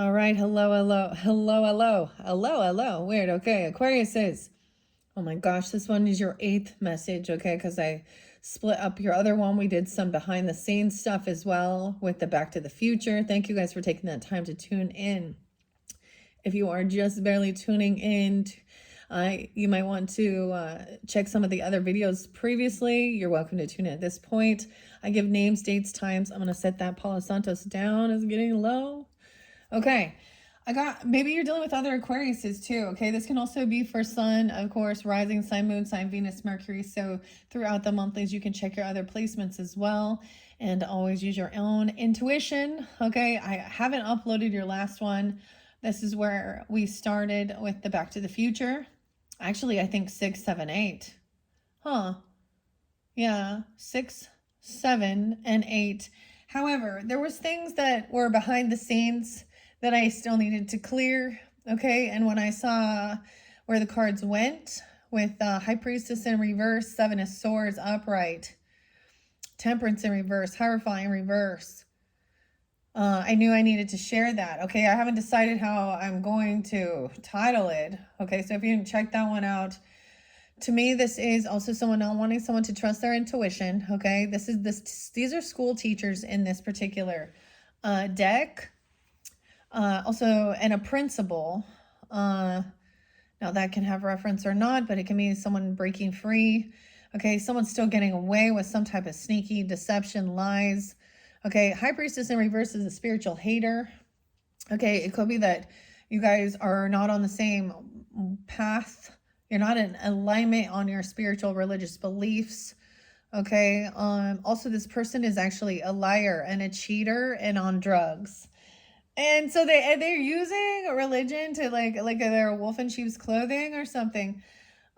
All right. Hello, hello, hello, hello, hello, hello. Weird. Okay. Aquarius is. Oh my gosh, this one is your 8th message. Okay. Because I split up your other one. We did some behind the scenes stuff as well with the Back to the Future. Thank you guys for taking that time to tune in. If you are just barely tuning in, you might want to check some of the other videos previously. You're welcome to tune in at this point. I give names, dates, times. I'm going to set that Paula Santos down. It's getting low. Okay. Maybe you're dealing with other Aquariuses too. Okay. This can also be for Sun, of course, rising sign, moon sign, Venus, Mercury. So throughout the monthlies, you can check your other placements as well and always use your own intuition. Okay. I haven't uploaded your last one. This is where we started with the Back to the Future. Actually, I think 6, 7, 8. Huh. Yeah. 6, 7, and 8. However, there was things that were behind the scenes that I still needed to clear. Okay. And when I saw where the cards went with High Priestess in reverse, 7 of Swords upright, Temperance in reverse, Hierophant in reverse, I knew I needed to share that. Okay. I haven't decided how I'm going to title it. Okay. So if you didn't check that one out, to me, this is also someone not wanting someone to trust their intuition. Okay. These are school teachers in this particular deck. Also, and a principal. Now that can have reference or not, but it can mean someone breaking free. Okay, someone's still getting away with some type of sneaky deception, lies. Okay, High Priestess in reverse is a spiritual hater. Okay, it could be that you guys are not on the same path. You're not in alignment on your spiritual religious beliefs. Okay, also this person is actually a liar and a cheater and on drugs. And so they're using religion to like they're a wolf in sheep's clothing or something.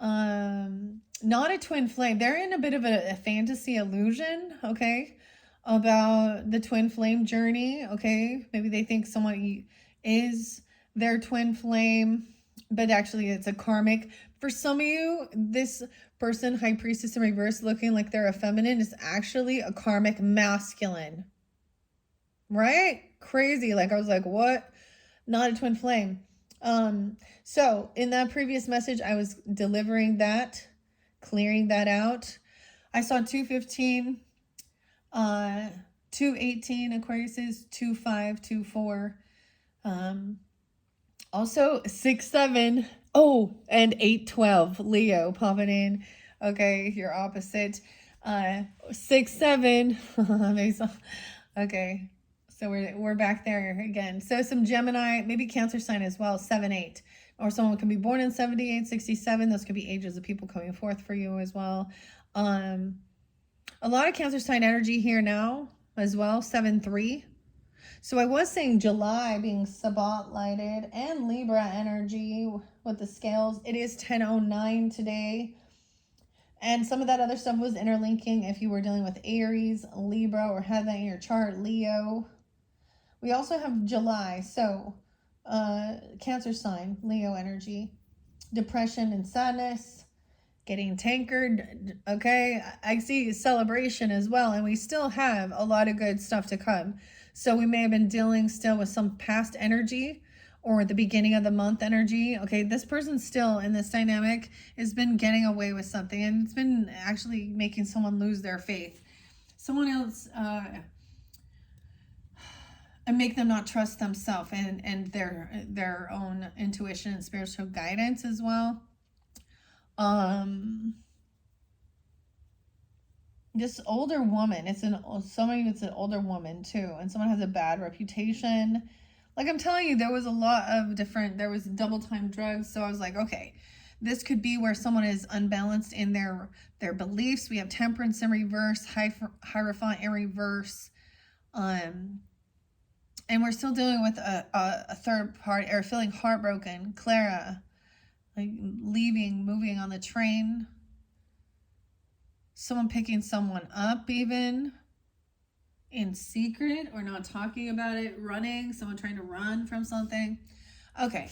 Not a twin flame. They're in a bit of a fantasy illusion, okay, about the twin flame journey, okay? Maybe they think someone is their twin flame, but actually it's a karmic. For some of you, this person, High Priestess in reverse, looking like they're a feminine, is actually a karmic masculine. Right? Crazy. Like I was like, what? Not a twin flame. So in that previous message, I was delivering that, clearing that out. I saw 215, 218 Aquariuses, 25, 24. Also 6, 7. Oh, and 8, 12. Leo popping in. Okay, your opposite. 6, 7. Okay. So we're back there again. So some Gemini, maybe Cancer sign as well, 7, 8. Or someone can be born in 78, 67. Those could be ages of people coming forth for you as well. A lot of Cancer sign energy here now as well, 7, 3. So I was saying July being spotlighted and Libra energy with the scales. It is 10:09 today. And some of that other stuff was interlinking if you were dealing with Aries, Libra, or had that in your chart, Leo. We also have July, so Cancer sign, Leo energy, depression and sadness, getting tankered. Okay, I see celebration as well, and we still have a lot of good stuff to come. So we may have been dealing still with some past energy or the beginning of the month energy. Okay, this person still in this dynamic has been getting away with something, and it's been actually making someone lose their faith. Someone else and make them not trust themselves and their own intuition and spiritual guidance as well. This older woman, some of you it's an older woman too, and someone has a bad reputation. Like I'm telling you, there was a lot of there was double time drugs. So I was like, okay, this could be where someone is unbalanced in their beliefs. We have Temperance in reverse, Hierophant in reverse. And we're still dealing with a third party, or feeling heartbroken. Clara, like leaving, moving on the train. Someone picking someone up even in secret or not talking about it. Running, someone trying to run from something. Okay,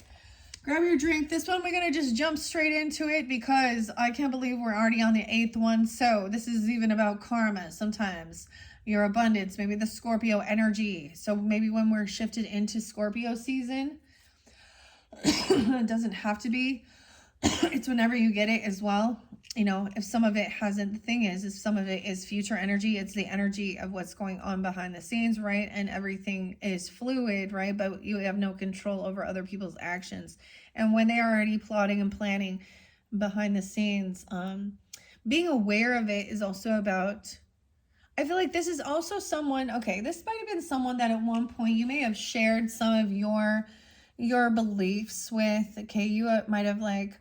grab your drink. This one we're going to just jump straight into it because I can't believe we're already on the 8th one. So this is even about karma sometimes. your abundance, maybe the Scorpio energy. So maybe when we're shifted into Scorpio season, it doesn't have to be. It's whenever you get it as well. You know, if some of it hasn't, the thing is if some of it is future energy, it's the energy of what's going on behind the scenes, right? And everything is fluid, right? But you have no control over other people's actions. And when they are already plotting and planning behind the scenes, being aware of it is also about, I feel like this is also someone, okay, this might have been someone that at one point you may have shared some of your beliefs with. Okay, you might have like,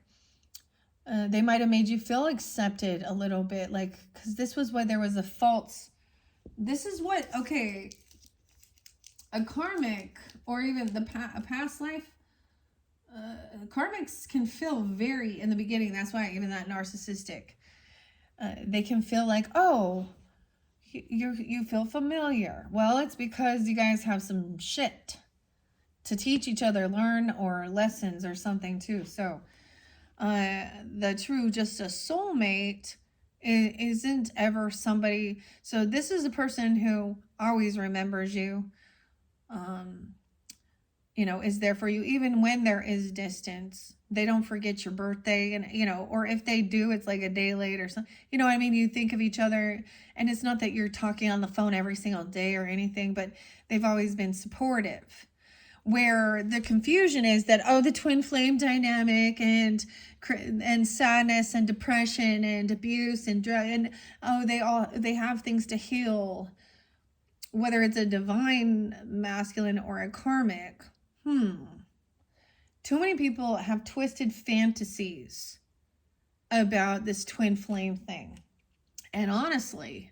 they might have made you feel accepted a little bit, like, because this was where there was a false, this is what, okay, a karmic or even a past life, karmics can feel very, in the beginning, that's why even that narcissistic, they can feel like, oh, you feel familiar. Well, it's because you guys have some shit to teach each other, learn, or lessons or something too. So the true, just a soulmate isn't ever somebody. So this is a person who always remembers you, you know, is there for you even when there is distance. They don't forget your birthday, and you know, or if they do, it's like a day late or something. You know what I mean? You think of each other, and it's not that you're talking on the phone every single day or anything, but they've always been supportive. Where the confusion is that, oh, the twin flame dynamic and sadness and depression and abuse and drug, and oh, they have things to heal, whether it's a divine masculine or a karmic. Too many people have twisted fantasies about this twin flame thing. And honestly,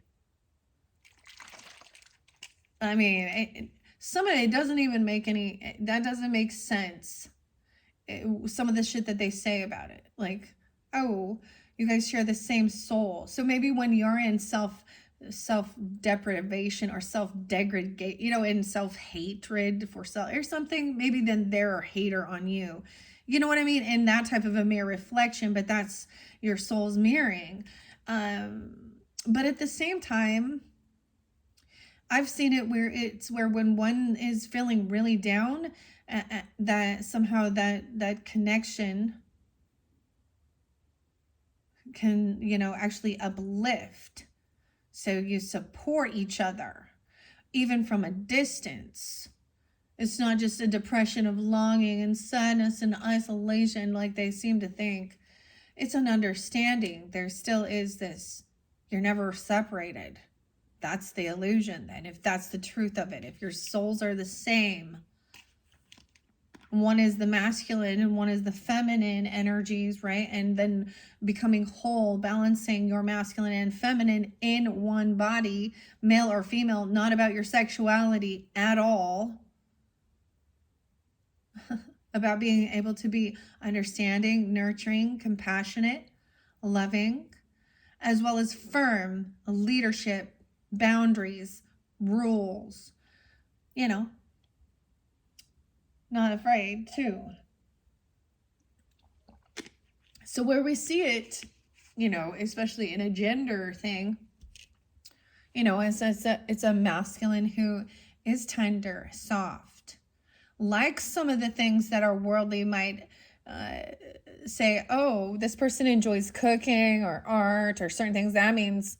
I mean, some of it doesn't even make that doesn't make sense. Some of the shit that they say about it, like, oh, you guys share the same soul. So maybe when you're in self-deprivation or self-degradation, you know, in self-hatred for self or something, maybe then they're a hater on you. You know what I mean? In that type of a mirror reflection, but that's your soul's mirroring. But at the same time, I've seen it where when one is feeling really down, that somehow that connection can, you know, actually uplift. So you support each other, even from a distance. It's not just a depression of longing and sadness and isolation like they seem to think. It's an understanding. There still is this, you're never separated. That's the illusion then, if that's the truth of it. If your souls are the same, one is the masculine and one is the feminine energies, right? And then becoming whole, balancing your masculine and feminine in one body, male or female, not about your sexuality at all. About being able to be understanding, nurturing, compassionate, loving, as well as firm leadership, boundaries, rules, you know, not afraid too. So where we see it, you know, especially in a gender thing, you know, it's a masculine who is tender, soft, like some of the things that our worldly might say, oh, this person enjoys cooking or art or certain things. That means,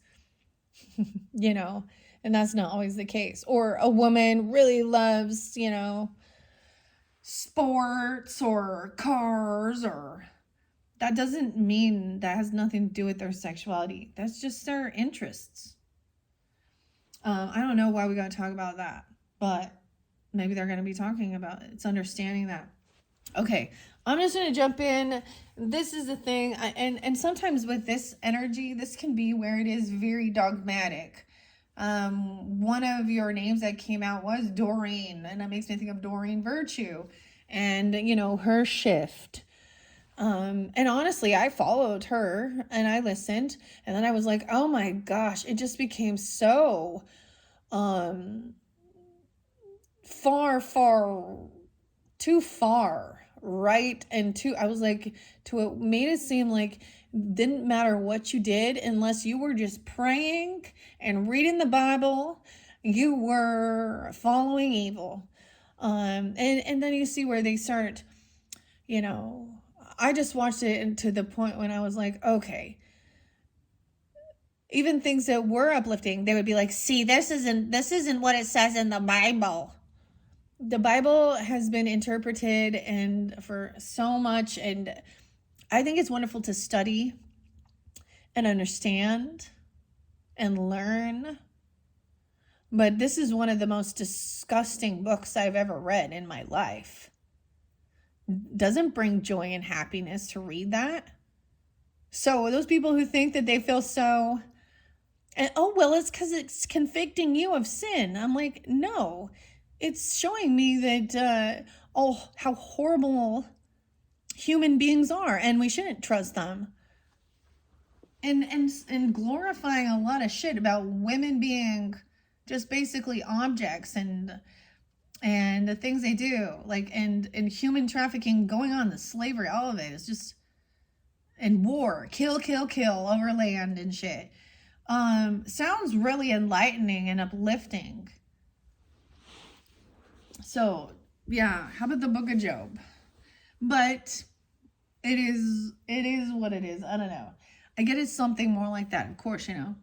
you know, and that's not always the case. Or a woman really loves, you know, sports or cars, or that doesn't mean that has nothing to do with their sexuality. That's just their interests. I don't know why we got to talk about that, but maybe they're going to be talking about it. It's understanding that. Okay, I'm just going to jump in. This is the thing. And sometimes with this energy, this can be where it is very dogmatic. One of your names that came out was Doreen, and that makes me think of Doreen Virtue and, you know, her shift. And honestly, I followed her and I listened, and then I was like, oh my gosh, it just became so, too far, right? And I was like, it made it seem like Didn't matter what you did, unless you were just praying and reading the Bible, you were following evil. And then you see where they start, you know, I just watched it to the point when I was like, okay, even things that were uplifting, they would be like, see, this isn't what it says in the Bible. The Bible has been interpreted and for so much, and I think it's wonderful to study and understand and learn. But this is one of the most disgusting books I've ever read in my life. Doesn't bring joy and happiness to read that. So those people who think that they feel so, and oh, well, it's because it's convicting you of sin. I'm like, no, it's showing me that, oh, how horrible human beings are, and we shouldn't trust them. And glorifying a lot of shit about women being just basically objects, and the things they do, like, and human trafficking going on, the slavery, all of it is just, and war, kill over land and shit. Sounds really enlightening and uplifting. So yeah, how about the Book of Job? But it is what it is. I don't know. I get it's something more like that, of course, you know.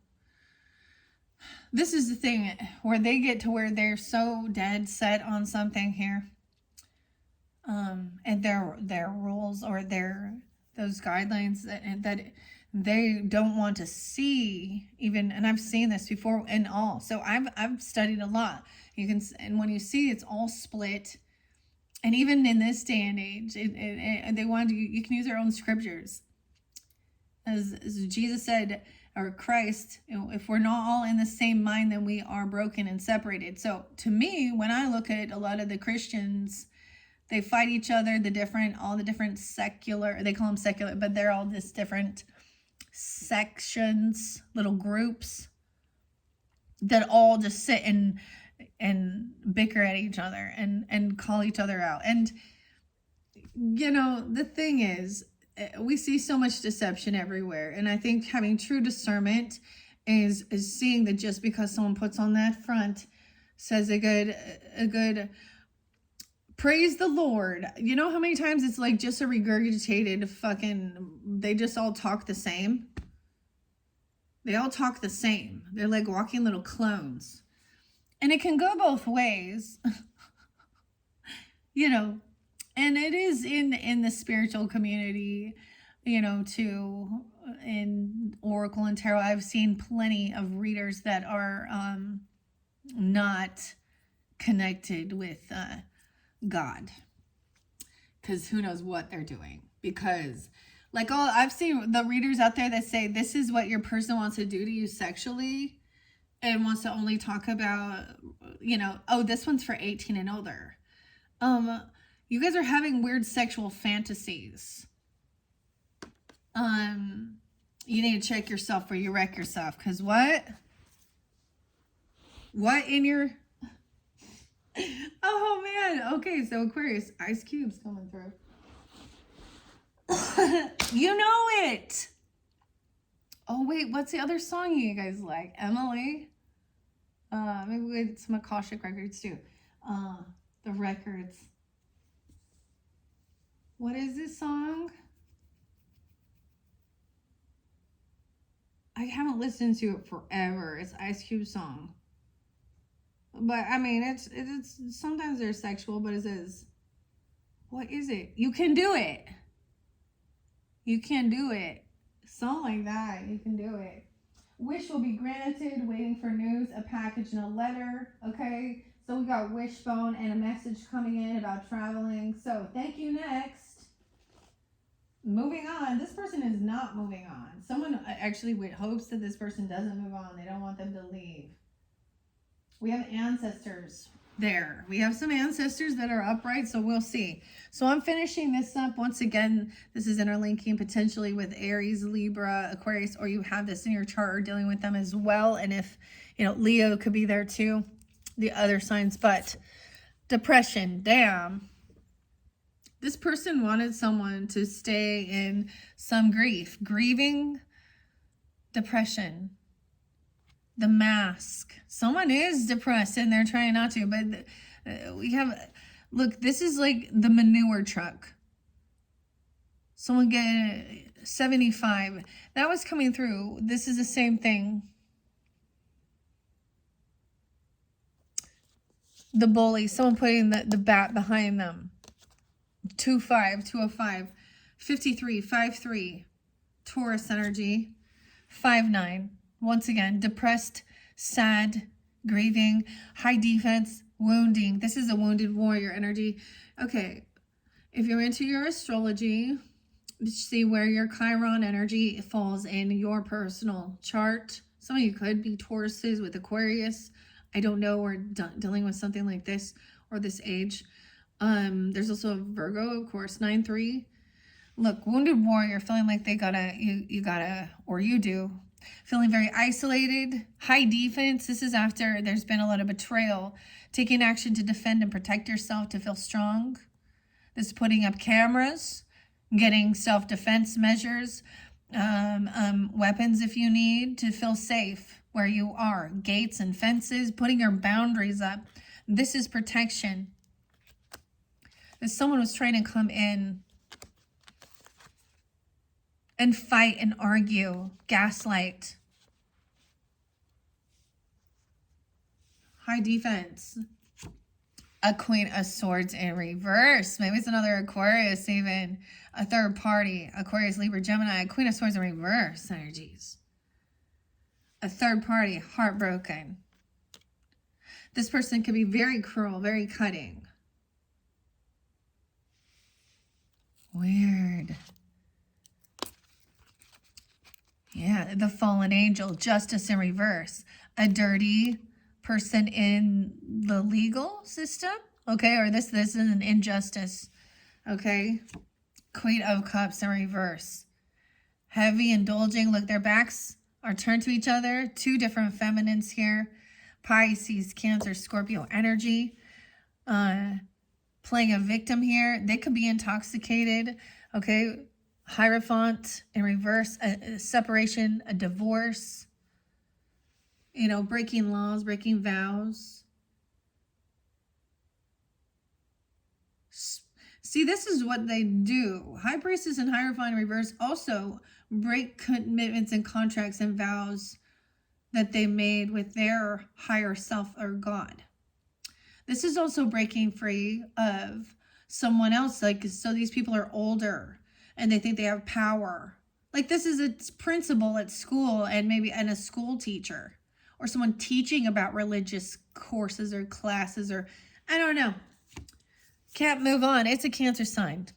This is the thing where they get to where they're so dead set on something here. And their rules, or those guidelines that they don't want to see even, and I've seen this before and all. So I've studied a lot. You can, and when you see it's all split, and even in this day and age, they want you can use their own scriptures. As Jesus said, or Christ, if we're not all in the same mind, then we are broken and separated. So to me, when I look at a lot of the Christians, they fight each other, all the different secular, they call them secular, but they're all just different sections, little groups that all just sit and bicker at each other and call each other out. And, you know, the thing is, we see so much deception everywhere. And I think having true discernment is seeing that just because someone puts on that front, says a good praise the Lord. You know how many times it's like just a regurgitated fucking, they just all talk the same. They all talk the same. They're like walking little clones. And it can go both ways. You know, and it is in the spiritual community, you know, too, in Oracle and Tarot. I've seen plenty of readers that are not connected with God, because who knows what they're doing. Because like I've seen the readers out there that say this is what your person wants to do to you sexually, and wants to only talk about, you know, oh, this one's for 18 and older. You guys are having weird sexual fantasies. You need to check yourself before you wreck yourself. Because what in your... Oh, man. Okay, so Aquarius, Ice Cube's coming through. You know it. Oh, wait, what's the other song you guys like? Emily? Maybe we had some Akashic records, too. The records. What is this song? I haven't listened to it forever. It's Ice Cube's song. But, I mean, it's sometimes they're sexual, but it says, what is it? You can do it. You can do it. Song like that. You can do it. Wish will be granted. Waiting for news. A package and a letter. Okay. So we got Wishbone and a message coming in about traveling. So thank you. Next. Moving on. This person is not moving on. Someone actually hopes that this person doesn't move on. They don't want them to leave. We have ancestors there. We have some ancestors that are upright, so we'll see. So I'm finishing this up. Once again, this is interlinking potentially with Aries, Libra, Aquarius, or you have this in your chart or dealing with them as well. And if, you know, Leo could be there too, the other signs. But depression, damn. This person wanted someone to stay in some grief, grieving, depression, the mask. Someone is depressed and they're trying not to, but we have, look, this is like the manure truck. Someone get 75. That was coming through. This is the same thing. The bully, someone putting the bat behind them. 2-5, 205, 53, 5-3, Taurus energy, 5-9. Once again, depressed, sad, grieving, high defense, wounding. This is a wounded warrior energy. Okay, if you're into your astrology, see where your Chiron energy falls in your personal chart. Some of you could be Tauruses with Aquarius. I don't know, or dealing with something like this or this age. There's also a Virgo, of course, 9-3. Look, wounded warrior, feeling like they gotta, you gotta, or you do, feeling very isolated, high defense. This is after there's been a lot of betrayal, taking action to defend and protect yourself to feel strong. This is putting up cameras, getting self-defense measures, weapons if you need to feel safe where you are, gates and fences, putting your boundaries up. This is protection. If someone was trying to come in and fight and argue, gaslight, high defense, a Queen of Swords in reverse. Maybe it's another Aquarius, even a third party, Aquarius, Libra, Gemini, Queen of Swords in reverse energies. A third party, heartbroken. This person could be very cruel, very cutting. Weird. Yeah, the fallen angel, justice in reverse. A dirty person in the legal system, okay? Or this is an injustice, okay? Queen of Cups in reverse. Heavy, indulging. Look, their backs are turned to each other. Two different feminines here. Pisces, Cancer, Scorpio energy. Playing a victim here. They could be intoxicated, okay? Hierophant in reverse, a separation, a divorce, you know, breaking laws, breaking vows. See, this is what they do. High Priestess and Hierophant in reverse also break commitments and contracts and vows that they made with their higher self or God. This is also breaking free of someone else. Like, so these people are older and they think they have power. Like, this is a principal at school and maybe a school teacher or someone teaching about religious courses or classes, or I don't know. Can't move on. It's a Cancer sign.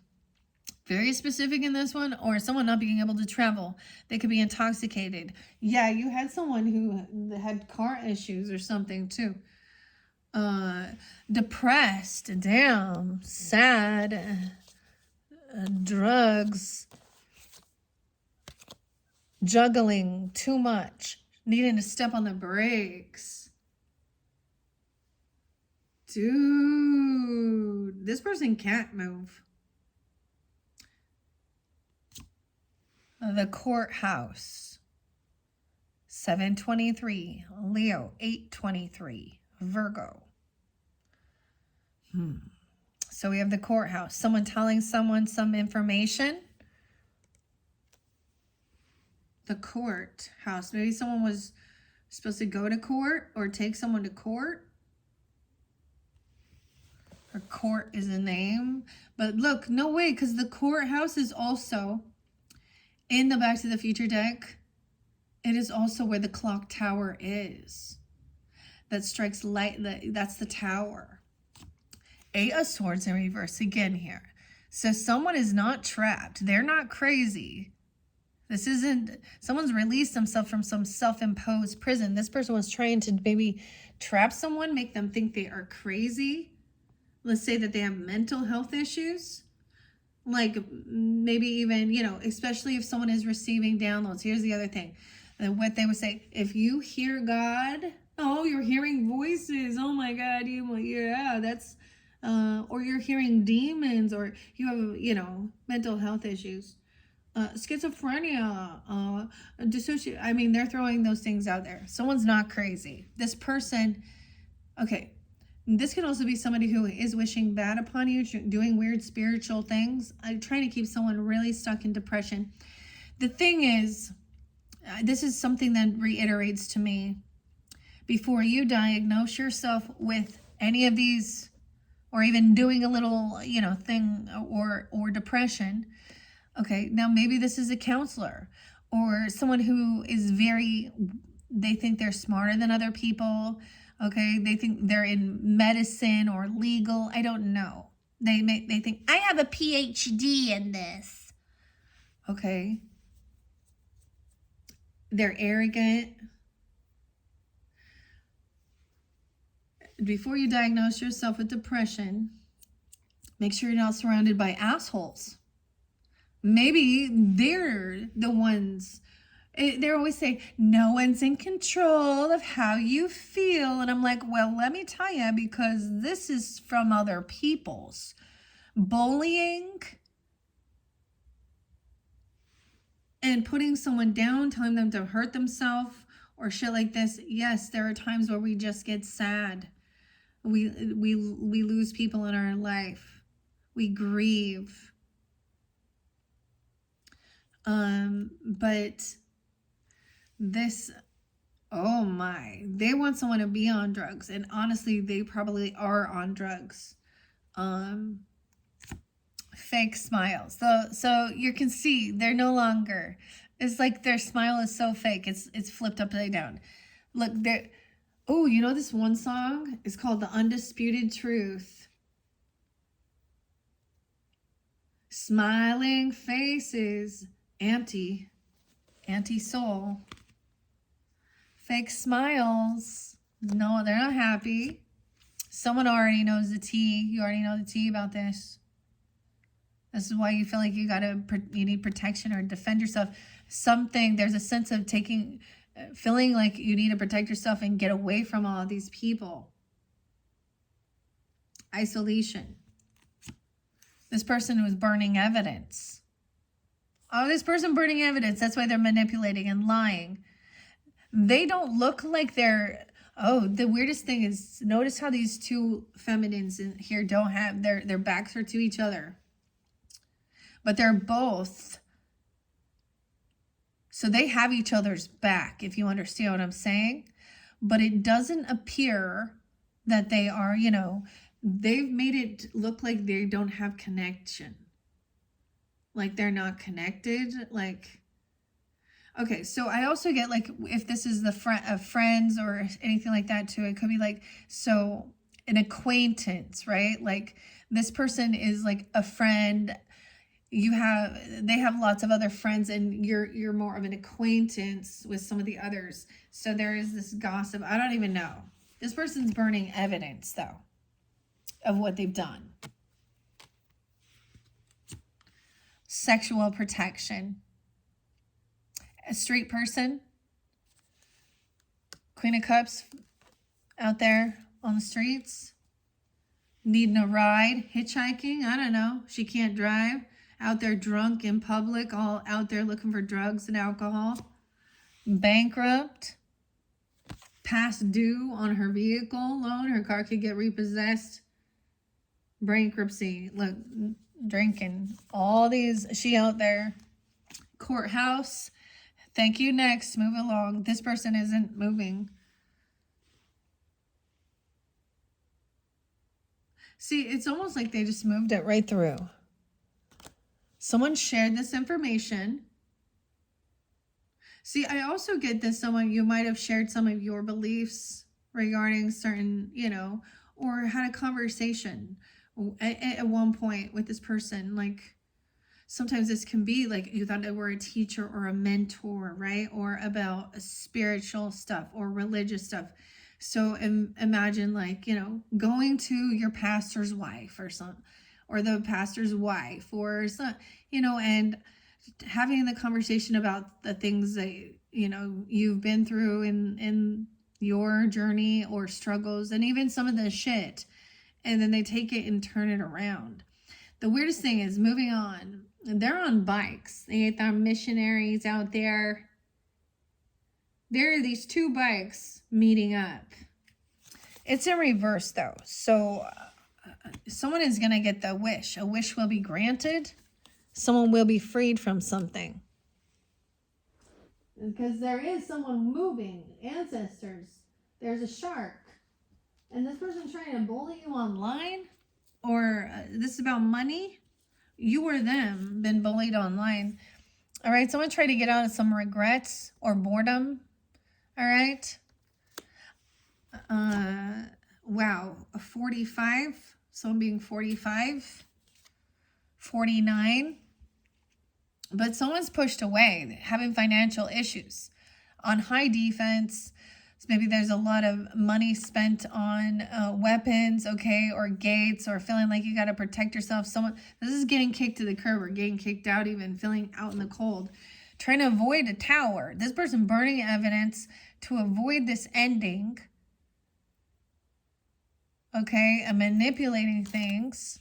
Very specific in this one, or someone not being able to travel. They could be intoxicated. Yeah, you had someone who had car issues or something too. Depressed, damn, sad, drugs, juggling too much, needing to step on the brakes. Dude, this person can't move. The Courthouse, 723, Leo, 823, Virgo. So we have the Courthouse, someone telling someone some information. The Courthouse, maybe someone was supposed to go to court or take someone to court. Or court is a name. But look, no way, because the Courthouse is also in the Back to the Future deck. It is also where the clock tower is. That strikes light, that's the tower. Eight of Swords in reverse again here. So someone is not trapped. They're not crazy. This isn't, someone's released themselves from some self-imposed prison. This person was trying to maybe trap someone, make them think they are crazy. Let's say that they have mental health issues. Like maybe even, you know, especially if someone is receiving downloads. Here's the other thing. What they would say, if you hear God, oh, you're hearing voices. Oh my God, yeah, or you're hearing demons, or you have, mental health issues, schizophrenia, I mean, they're throwing those things out there. Someone's not crazy. This person, okay, this could also be somebody who is wishing bad upon you, doing weird spiritual things. I'm trying to keep someone really stuck in depression. The thing is, this is something that reiterates to me. Before you diagnose yourself with any of these, or even doing a little, thing, or depression, okay, now maybe this is a counselor or someone who is they think they're smarter than other people. Okay, they think they're in medicine or legal. I don't know. They think I have a PhD in this. Okay. They're arrogant. Before you diagnose yourself with depression, make sure you're not surrounded by assholes. Maybe they're the ones. They always say, no one's in control of how you feel. And I'm like, well, let me tell you, because this is from other people's. Bullying and putting someone down, telling them to hurt themselves or shit like this. Yes, there are times where we just get sad. We lose people in our life. We grieve. But this, oh my, they want someone to be on drugs, and honestly, they probably are on drugs. Fake smiles. So you can see they're no longer. It's like their smile is so fake. It's flipped upside down. Look, they're. Oh, this one song is called "The Undisputed Truth." Smiling faces, empty soul. Fake smiles. No, they're not happy. Someone already knows the tea. You already know the tea about this. This is why you feel like you need protection or defend yourself. There's a sense of feeling like you need to protect yourself and get away from all of these people. Isolation. This person was burning evidence. Oh, this person burning evidence. That's why they're manipulating and lying. They don't look like they're... Oh, the weirdest thing is, notice how these two feminines in here don't have... Their backs are to each other. But they're both... So they have each other's back, if you understand what I'm saying. But it doesn't appear that they are, they've made it look like they don't have connection. Like they're not connected. Like, okay, so I also get like, if this is the friends or anything like that too, it could be like, so an acquaintance, right? Like this person is like a friend. They have lots of other friends, and you're more of an acquaintance with some of the others. So there is this gossip. I don't even know. This person's burning evidence though of what they've done. Sexual protection. A street person. Queen of Cups out there on the streets. Needing a ride. Hitchhiking. I don't know. She can't drive. Out there drunk in public. All out there looking for drugs and alcohol. Bankrupt. Past due on her vehicle loan. Her car could get repossessed. Bankruptcy. Look, drinking. All these. She out there. Courthouse. Thank you. Next. Move along. This person isn't moving. See, it's almost like they just moved it right through. Someone shared this information. See, I also get this. You might have shared some of your beliefs regarding certain, or had a conversation at one point with this person. Like, sometimes this can be like you thought they were a teacher or a mentor, right? Or about spiritual stuff or religious stuff. So imagine like, going to your pastor's wife or the pastor's wife or some, and having the conversation about the things that, you've been through in your journey or struggles, and even some of the shit and then they take it and turn it around. The weirdest thing is, moving on, they're on bikes. They are missionaries out there. There are these two bikes meeting up. It's in reverse though. So someone is going to get the wish. A wish will be granted. Someone will be freed from something. Because there is someone moving. Ancestors. There's a shark. And this person's trying to bully you online? Or this is about money? You or them been bullied online. All right. Someone tried to get out of some regrets or boredom. All right. Wow. 45. Someone being 45. 49. But someone's pushed away, having financial issues. On high defense. So maybe there's a lot of money spent on weapons, okay, or gates, or feeling like you got to protect yourself. This is getting kicked to the curb or getting kicked out, even feeling out in the cold. Trying to avoid a tower. This person burning evidence to avoid this ending. Okay, and manipulating things.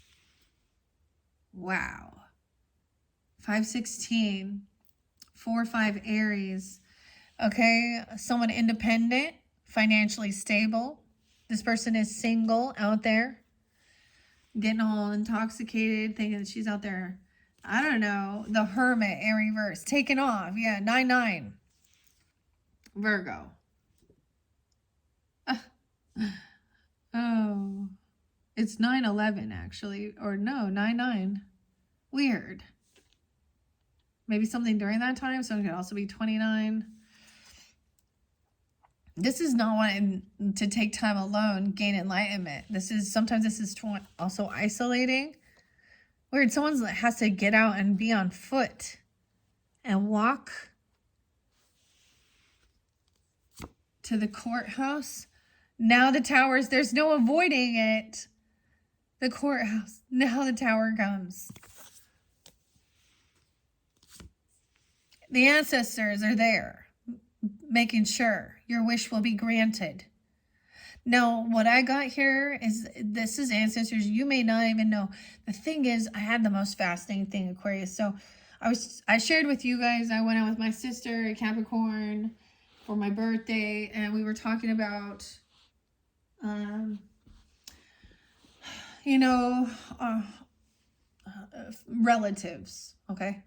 Wow. 516. 4-5 Aries. Okay, someone independent, financially stable. This person is single out there. Getting all intoxicated, thinking she's out there. I don't know. The Hermit in reverse. Taken off. Yeah, 9-9. Virgo. Oh. It's 9-11 actually. Or no, 9-9. Weird. Maybe something during that time. So it could also be 29. This is not wanting to take time alone, gain enlightenment. Sometimes this is also isolating. Weird, someone has to get out and be on foot and walk to the courthouse. Now the towers, there's no avoiding it. The courthouse, now the tower comes. The ancestors are there, making sure your wish will be granted. Now, what I got here is, this is ancestors. You may not even know. The thing is, I had the most fascinating thing, Aquarius. So I shared with you guys, I went out with my sister, Capricorn, for my birthday, and we were talking about, relatives, okay?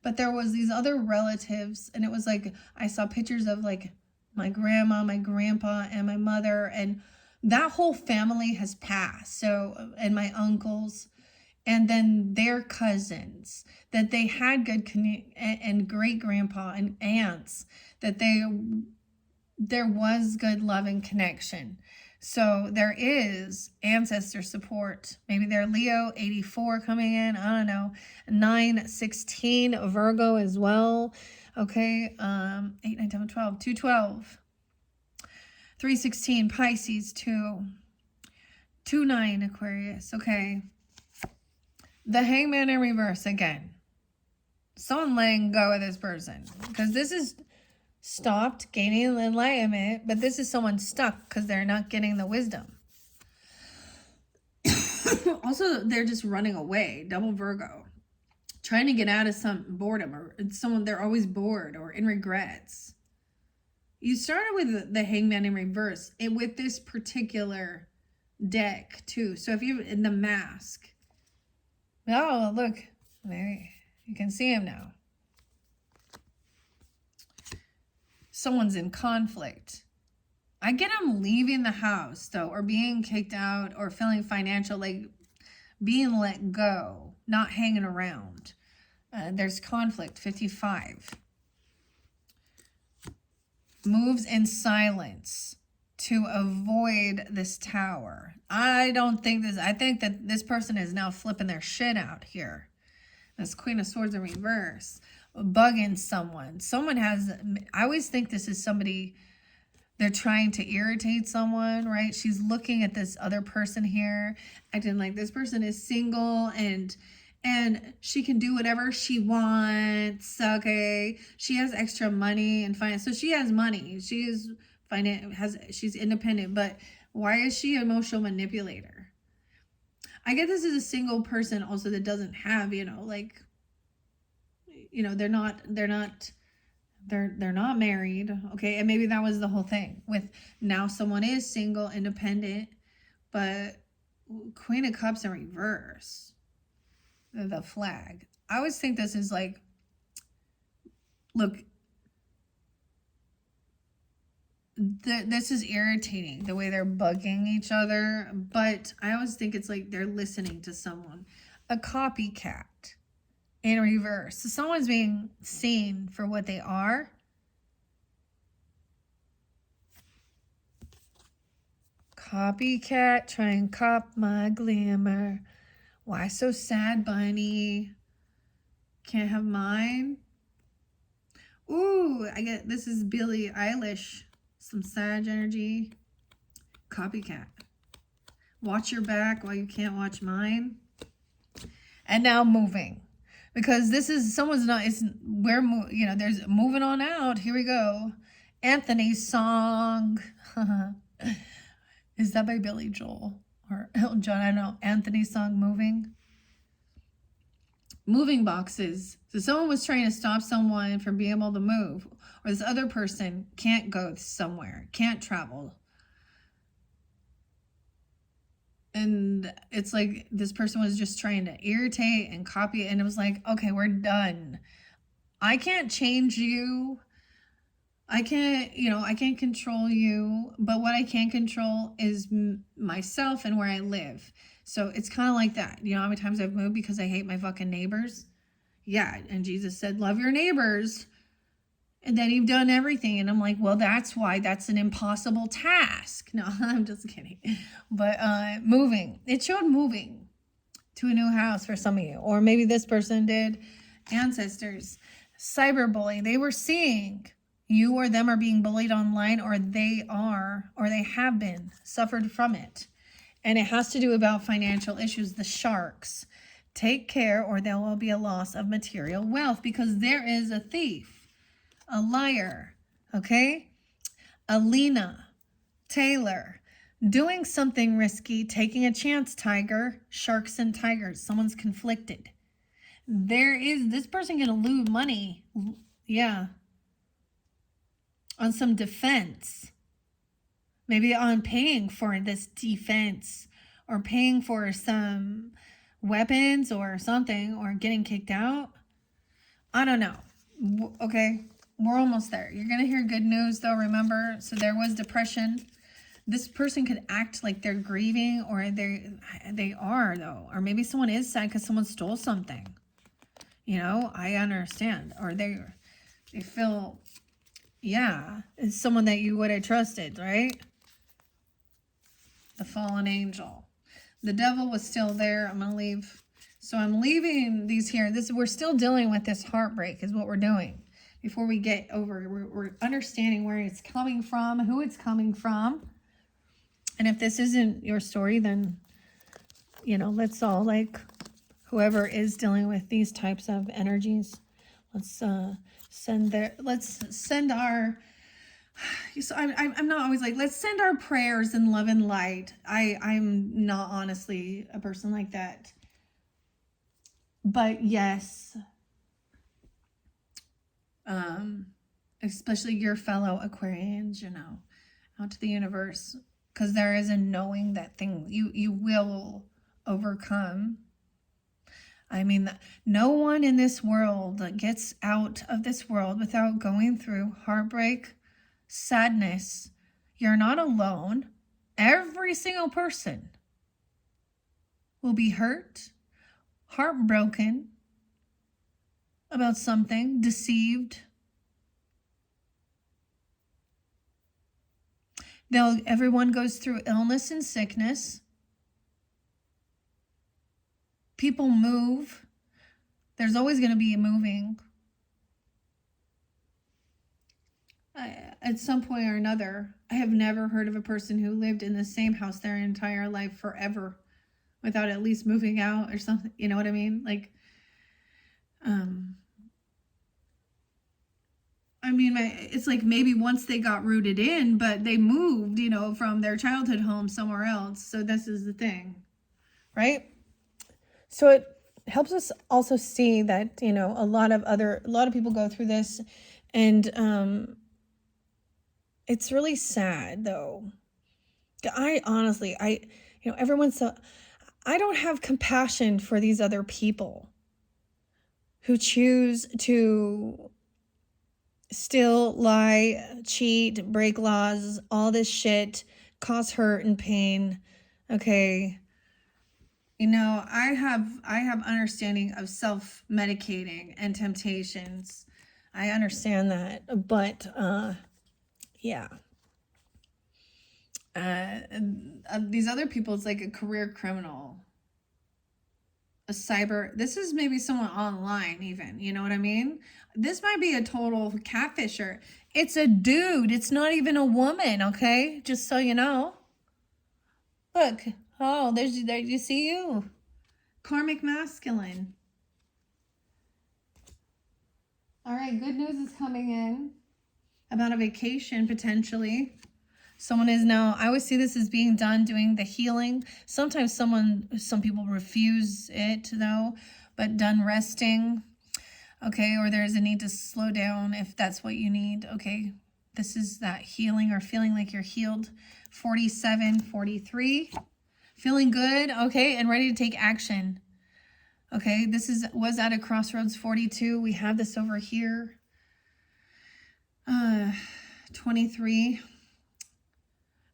But there was these other relatives, and it was like, I saw pictures of like my grandma, my grandpa, and my mother, and that whole family has passed. So, and my uncles, and then their cousins, that they had good and great grandpa and aunts, that there was good love and connection. So there is ancestor support. Maybe they're Leo, 84 coming in. I don't know. 9-16 Virgo as well. Okay. 8, 9, 10, 12. 212. 3-16 Pisces 2. 2-9 Aquarius. Okay. The Hangman in reverse again. Someone letting go of this person. Because this is stopped gaining enlightenment, but this is someone stuck because they're not getting the wisdom. Also, they're just running away. Double Virgo. Trying to get out of some boredom, or someone, they're always bored or in regrets. You started with the Hangman in reverse with this particular deck too. So if you in the Mask. Oh, look. There you can see him now. Someone's in conflict. I get them leaving the house though, or being kicked out, or feeling financial, like being let go, not hanging around. There's conflict. 55. Moves in silence to avoid this tower. I think that this person is now flipping their shit out here. This Queen of Swords in reverse. Bugging someone. I always think this is somebody, they're trying to irritate someone, right? She's looking at this other person here, acting like this person is single and she can do whatever she wants, okay? She has extra money and finance. So she has money. She's independent, but why is she an emotional manipulator? I get this is a single person also that doesn't have, like, they're not married, okay? And maybe that was the whole thing with now someone is single, independent, but Queen of Cups in reverse, the flag. I always think this is like, look, this is irritating the way they're bugging each other, but I always think it's like they're listening to someone. A copycat in reverse. So someone's being seen for what they are. Copycat, try and cop my glamour. Why so sad, bunny? Can't have mine. Ooh, this is Billie Eilish. Some Sag energy. Copycat. Watch your back while you can't watch mine. And now moving. Because this is, someone's not, there's moving on out. Here we go. Anthony's song. Is that by Billy Joel or Elton John? I don't know. Anthony's song, Moving. Moving boxes. So someone was trying to stop someone from being able to move. Or this other person can't go somewhere, can't travel. And it's like this person was just trying to irritate and copy it. And it was like, okay, we're done. I can't change you. I can't control you. But what I can control is myself and where I live. So it's kind of like that. You know how many times I've moved because I hate my fucking neighbors? Yeah. And Jesus said, love your neighbors. And then you've done everything. And I'm like, well, that's why that's an impossible task. No, I'm just kidding. But moving. It showed moving to a new house for some of you. Or maybe this person did. Ancestors. Cyberbullying. They were seeing you or them are being bullied online, or they have been, suffered from it. And it has to do about financial issues. The sharks. Take care or there will be a loss of material wealth, because there is a thief. A liar, okay? Alina, Taylor, doing something risky, taking a chance, tiger, sharks and tigers. Someone's conflicted. This person gonna lose money, yeah, on some defense. Maybe on paying for this defense, or paying for some weapons or something, or getting kicked out. I don't know, okay? We're almost there. You're going to hear good news, though, remember? So there was depression. This person could act like they're grieving, or they are, though. Or maybe someone is sad because someone stole something. I understand. Or they feel, yeah, it's someone that you would have trusted, right? The fallen angel. The devil was still there. I'm going to leave. So I'm leaving these here. We're still dealing with this heartbreak is what we're doing. Before we get over, we're understanding where it's coming from, who it's coming from. And if this isn't your story, then, let's all, like, whoever is dealing with these types of energies, let's send our, so I'm not always like, let's send our prayers and love and light. I'm not honestly a person like that. But yes, especially your fellow Aquarians, out to the universe, because there is a knowing that thing you will overcome. I mean, no one in this world gets out of this world without going through heartbreak, sadness. You're not alone. Every single person will be hurt, heartbroken about something, deceived. Everyone goes through illness and sickness. People move. There's always going to be moving. At some point or another, I have never heard of a person who lived in the same house their entire life forever without at least moving out or something. You know what I mean? Like, it's like maybe once they got rooted in, but they moved, from their childhood home somewhere else. So this is the thing, right? So it helps us also see that, you know, a lot of people go through this, and it's really sad though. I honestly, you know, everyone's so, I don't have compassion for these other people who choose to steal, lie, cheat, break laws, all this shit, cause hurt and pain. Okay. You know, I have understanding of self-medicating and temptations. I understand that, but yeah. These other people, it's like a career criminal, a cyber. This is maybe someone online, even. You know what I mean? This might be a total catfisher. It's a dude. It's not even a woman. Okay, just so you know. Look. Oh, there. You see you. Karmic masculine. All right, good news is coming in about a vacation potentially. Someone is now, I always see this as being done, doing the healing. Sometimes some people refuse it though, but done resting. Okay, or there's a need to slow down if that's what you need. Okay, this is that healing or feeling like you're healed. 47, 43. Feeling good, okay, and ready to take action. Okay, this was at a crossroads. 42. We have this over here. 23.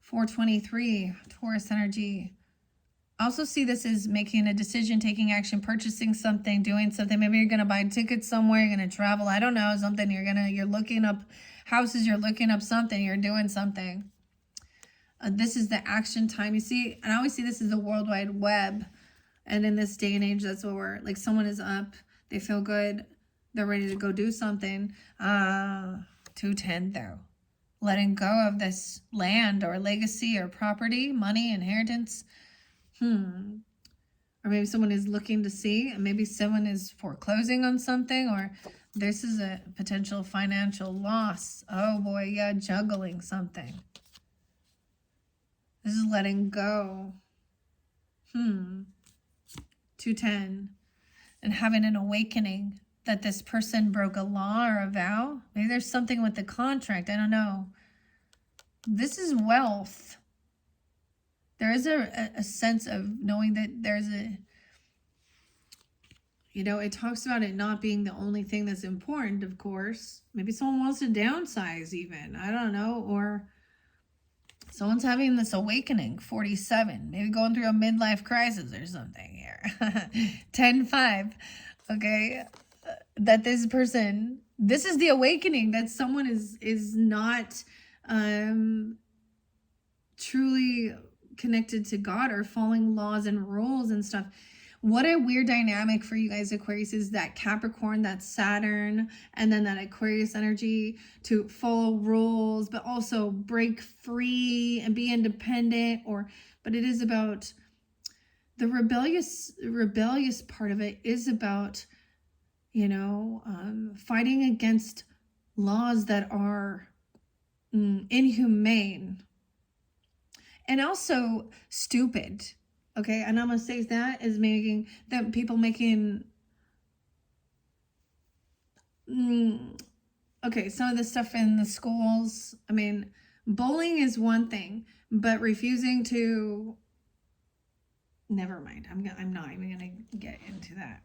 423. Taurus energy. Also see this as making a decision, taking action, purchasing something, doing something. Maybe you're going to buy tickets somewhere, you're going to travel. I don't know, something. You're looking up houses, you're looking up something, you're doing something. This is the action time. You see, and I always see this as the World Wide Web. And in this day and age, that's what we're like. Someone is up, they feel good, they're ready to go do something. 210 though. Letting go of this land or legacy or property, money, inheritance. Or maybe someone is looking to see, and maybe someone is foreclosing on something, or this is a potential financial loss. Oh boy, yeah, juggling something. This is letting go. 210. And having an awakening that this person broke a law or a vow. Maybe there's something with the contract. I don't know. This is wealth. There is a sense of knowing that there's a, you know, it talks about it not being the only thing that's important, of course. Maybe someone wants to downsize even. I don't know. Or someone's having this awakening. 47. Maybe going through a midlife crisis or something here. 10-5. Okay. That this person, this is the awakening that someone is not truly connected to God or following laws and rules and stuff. What a weird dynamic for you guys, Aquarius, is that Capricorn, that Saturn, and then that Aquarius energy to follow rules, but also break free and be independent. But it is about the rebellious part of it is about, you know, fighting against laws that are inhumane and also stupid. Okay, and I'm gonna say that is making that people making okay, some of the stuff in the schools. I mean, bullying is one thing, but refusing to, never mind. I'm not even gonna get into that.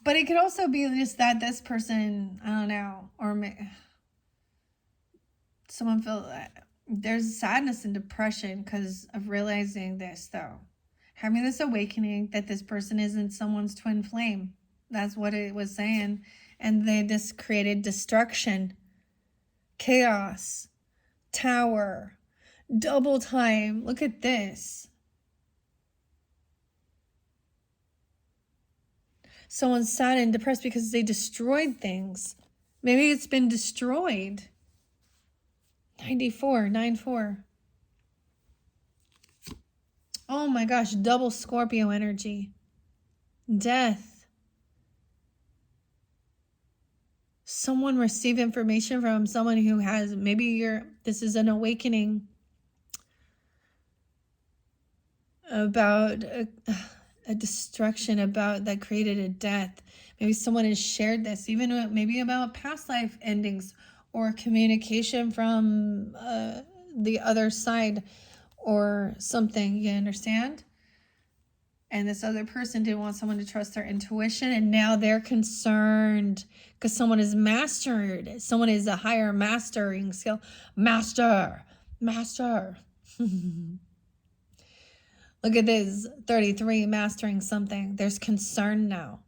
But it could also be just that this person, I don't know, or someone feel that there's sadness and depression because of realizing this, though. Having this awakening that this person isn't someone's twin flame. That's what it was saying. And they just created destruction, chaos, tower, double time. Look at this. Someone's sad and depressed because they destroyed things. Maybe it's been destroyed. 94, 94. Oh my gosh, double Scorpio energy. Death. Someone receive information from someone who has, maybe this is an awakening. about a destruction about that created a death. Maybe someone has shared this, even maybe about past life endings or communication from the other side or something. You understand? And this other person didn't want someone to trust their intuition, and now they're concerned because someone is mastered. Someone is a higher mastering skill. Master. Look at this, 33, mastering something. There's concern now.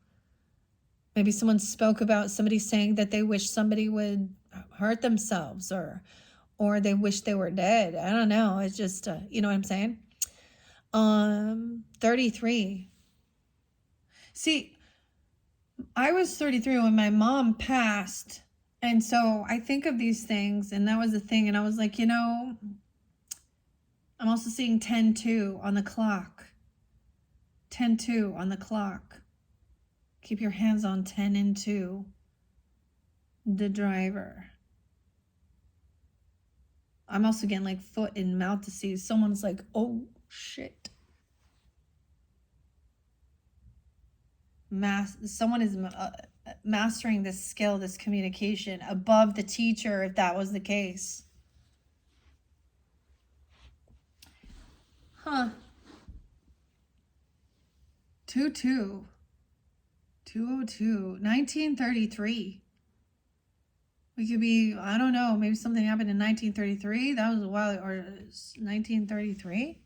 Maybe someone spoke about somebody saying that they wish somebody would hurt themselves or they wish they were dead. I don't know. It's just, you know what I'm saying? 33. See, I was 33 when my mom passed. And so I think of these things, and that was the thing. And I was like, I'm also seeing 10-2 on the clock. 10-2 on the clock. Keep your hands on 10 and 2. The driver. I'm also getting like foot and mouth disease. Someone's like, oh shit. Someone is mastering this skill, this communication above the teacher, if that was the case. Huh. 2-2. 202. 1933. We could be, I don't know, maybe something happened in 1933. That was a while, or 1933.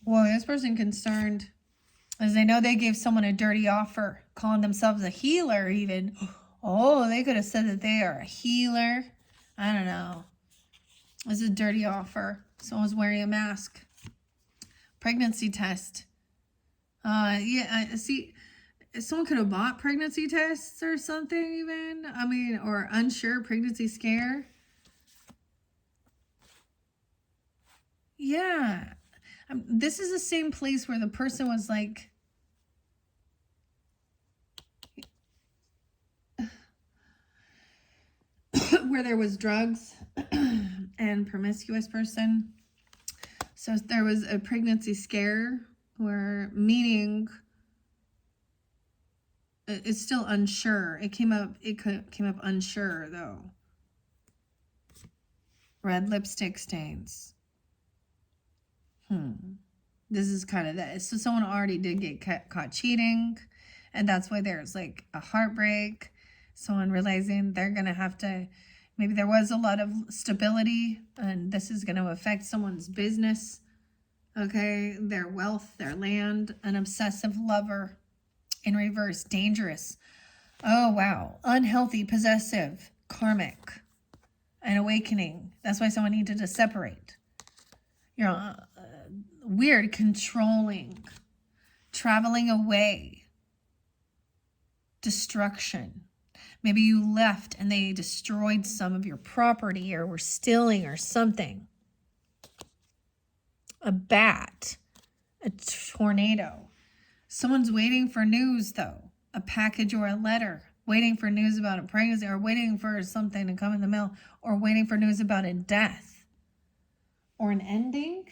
Well, this person concerned, as they know they gave someone a dirty offer, calling themselves a healer even. Oh, they could have said that they are a healer. I don't know. It's a dirty offer. Someone's wearing a mask. Pregnancy test. Yeah, see, someone could have bought pregnancy tests or something even. I mean, or unsure pregnancy scare. Yeah. This is the same place where the person was like, where there was drugs and promiscuous person. So there was a pregnancy scare where, meaning it's still unsure. It came up unsure though. Red lipstick stains. This is kind of that. So someone already did get caught cheating, and that's why there's like a heartbreak. Someone realizing they're going to have to, maybe there was a lot of stability, and this is going to affect someone's business, okay, their wealth, their land. An obsessive lover in reverse, dangerous. Oh, wow. Unhealthy, possessive, karmic, an awakening. That's why someone needed to separate. You're weird, controlling, traveling away, destruction. Maybe you left and they destroyed some of your property or were stealing or something. A bat, a tornado. Someone's waiting for news though, a package or a letter, waiting for news about a pregnancy or waiting for something to come in the mail or waiting for news about a death or an ending.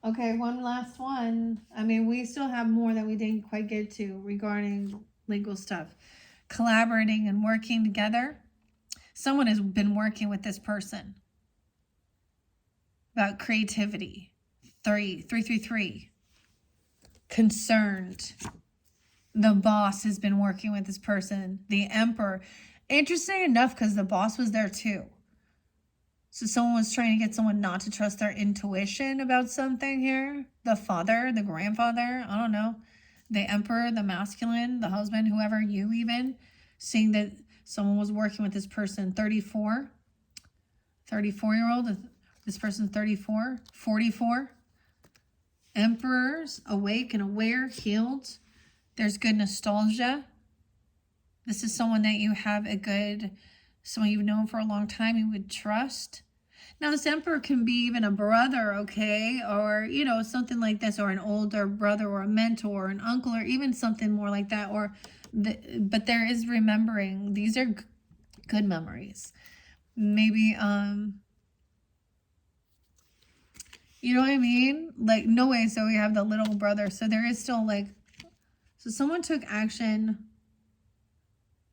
Okay, one last one. I mean, we still have more that we didn't quite get to regarding legal stuff. Collaborating and working together. Someone has been working with this person about creativity. 333. Concerned. The boss has been working with this person. The emperor. Interesting enough, because the boss was there too. So someone was trying to get someone not to trust their intuition about something here. The father, the grandfather, I don't know. The emperor, the masculine, the husband, whoever, you even. Seeing that someone was working with this person, 34. 34-year-old. This person, 34. 44. Emperors, awake and aware, healed. There's good nostalgia. This is someone that you have someone you've known for a long time, you would trust. Now, this emperor can be even a brother, okay? Or, something like this, or an older brother, or a mentor, or an uncle, or even something more like that. But there is remembering. These are good memories. Maybe, You know what I mean? Like, no way. So we have the little brother. So there is still like, so someone took action.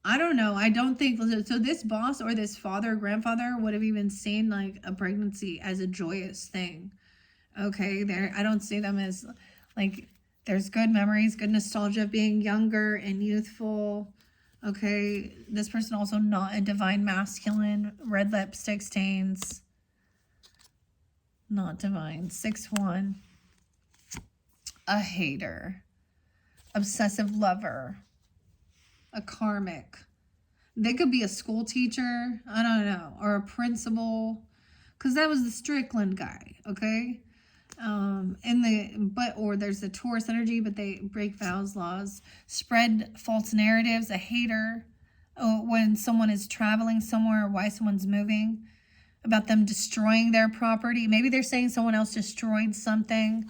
I don't know. I don't think so. This boss or this father or grandfather would have even seen like a pregnancy as a joyous thing. Okay, there. I don't see them as like there's good memories, good nostalgia of being younger and youthful. Okay, this person also not a divine masculine. Red lipstick stains. Not divine. 6-1. A hater. Obsessive lover. A karmic. They could be a school teacher, I don't know, or a principal, because that was the Strickland guy, okay? Or there's the Taurus energy, but they break vows, laws, spread false narratives, a hater, when someone is traveling somewhere or why someone's moving, about them destroying their property. Maybe they're saying someone else destroyed something,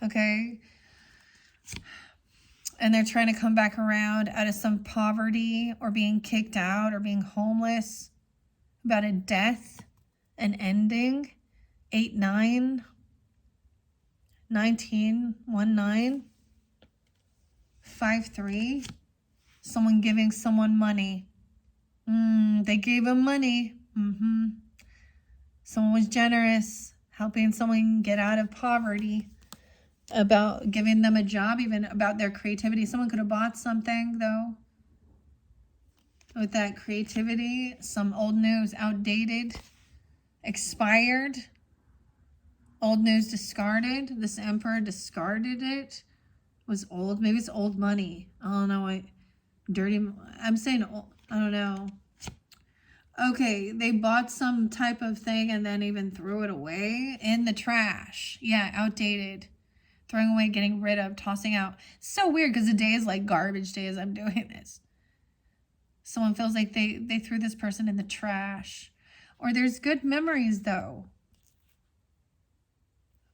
okay? And they're trying to come back around out of some poverty or being kicked out or being homeless, about a death, an ending. 8-9, 19-19, 5-3. Someone giving someone money. They gave him money. Someone was generous, helping someone get out of poverty. About giving them a job, even about their creativity. Someone could have bought something, though, with that creativity. Some old news, outdated, expired. Old news discarded. This emperor discarded it. Was old. Maybe it's old money. I don't know. I'm saying, I don't know. Okay, they bought some type of thing and then even threw it away in the trash. Yeah, outdated. Throwing away, getting rid of, tossing out. So weird because the day is like garbage day as I'm doing this. Someone feels like they threw this person in the trash. Or there's good memories, though.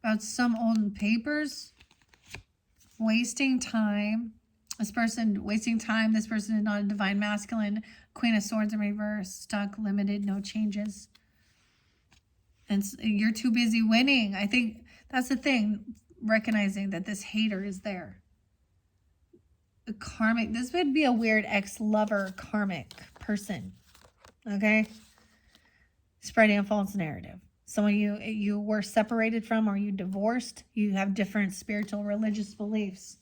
About some old papers. Wasting time. This person wasting time. This person is not a divine masculine. Queen of Swords in reverse. Stuck, limited, no changes. And you're too busy winning. I think that's the thing. Recognizing that this hater is there. A karmic. This would be a weird ex-lover karmic person. Okay? Spreading a false narrative. Someone you were separated from, or you divorced. You have different spiritual, religious beliefs.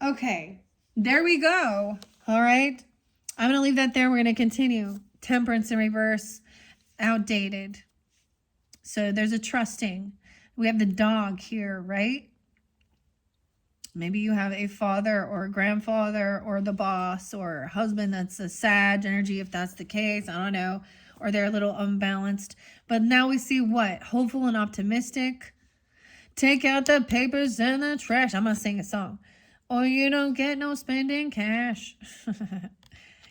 Okay. There we go. All right. I'm going to leave that there. We're going to continue. Temperance in reverse. Outdated. So there's a trusting. We have the dog here, right? Maybe you have a father or a grandfather or the boss or a husband that's a Sag energy, if that's the case. I don't know. Or they're a little unbalanced. But now we see what? Hopeful and optimistic. Take out the papers and the trash. I'm going to sing a song. Or you don't get no spending cash.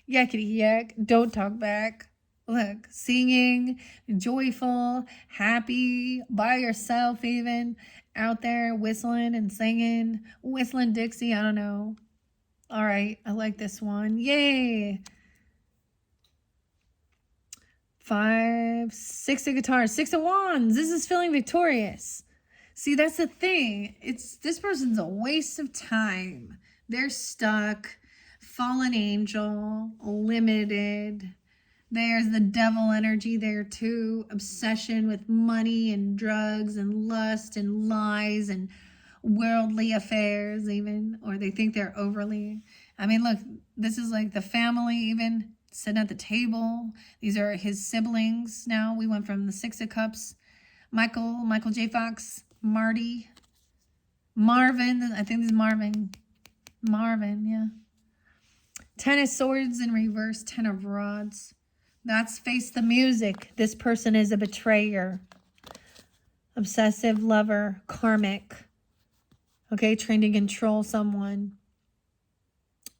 Yakety yak. Don't talk back. Look, singing, joyful, happy, by yourself even, out there whistling and singing, whistling Dixie, I don't know. All right, I like this one. Yay. 5, 6 of guitars, 6 of wands. This is feeling victorious. See, that's the thing. This person's a waste of time. They're stuck, fallen angel, limited. There's the devil energy there too. Obsession with money and drugs and lust and lies and worldly affairs even. Or they think they're overly. I mean, look, this is like the family even sitting at the table. These are his siblings now. We went from the 6 of Cups. Michael J. Fox, Marty, Marvin. I think this is Marvin. Marvin, yeah. 10 of Swords in reverse, 10 of Rods. That's Face the Music. This person is a betrayer. Obsessive lover. Karmic. Okay, trying to control someone.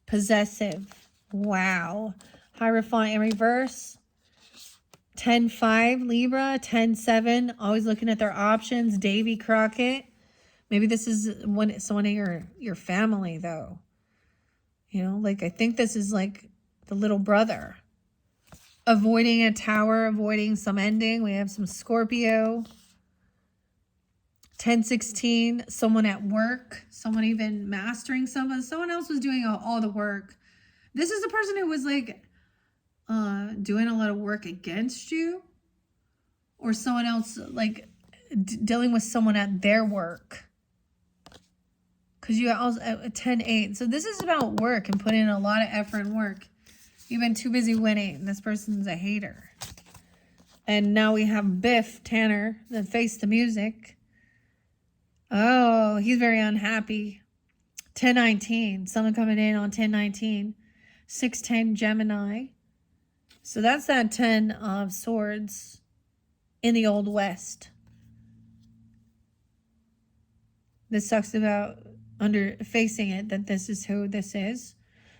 Possessive. Wow. Hierophant in reverse. 10-5 Libra. 10-7. Always looking at their options. Davy Crockett. Maybe this is someone of your family, though. You know, like I think this is like the little brother. Avoiding a tower, avoiding some ending. We have some Scorpio. 1016, someone at work, someone even mastering someone else was doing all the work. This is a person who was like doing a lot of work against you, or someone else like dealing with someone at their work. Because you also at 10-8. So this is about work and putting in a lot of effort and work. You've been too busy winning. This person's a hater. And now we have Biff Tanner, the face the music. Oh, he's very unhappy. 10-19. Someone coming in on 10-19. 6-10 Gemini. So that's that 10 of swords in the Old West. This sucks about facing it, that this is who this is.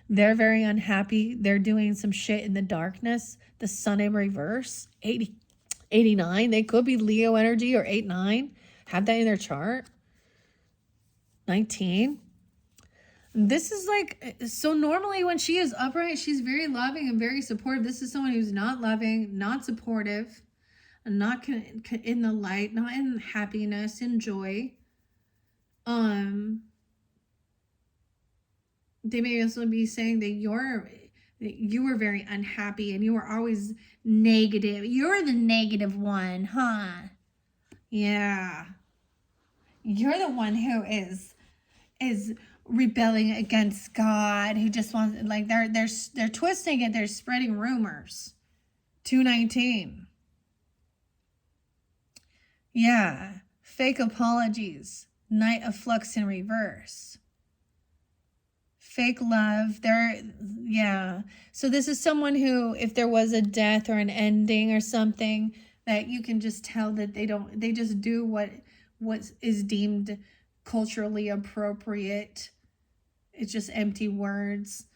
They're very unhappy. They're doing some shit in the darkness. The sun in reverse. 89. They could be Leo energy or 8-9. Have that in their chart. 19. This is like, so normally when she is upright, she's very loving and very supportive. This is someone who's not loving, not supportive, not in the light, not in happiness and joy. They may also be saying that you were very unhappy and you were always negative. You're the negative one, huh? Yeah. You're the one who is rebelling against God, who just wants, like, they're twisting it, they're spreading rumors. 219. Yeah. Fake apologies. Knight of Flux in reverse. Fake love. Yeah. So this is someone who, if there was a death or an ending or something, that you can just tell that they just do what is deemed culturally appropriate. It's just empty words.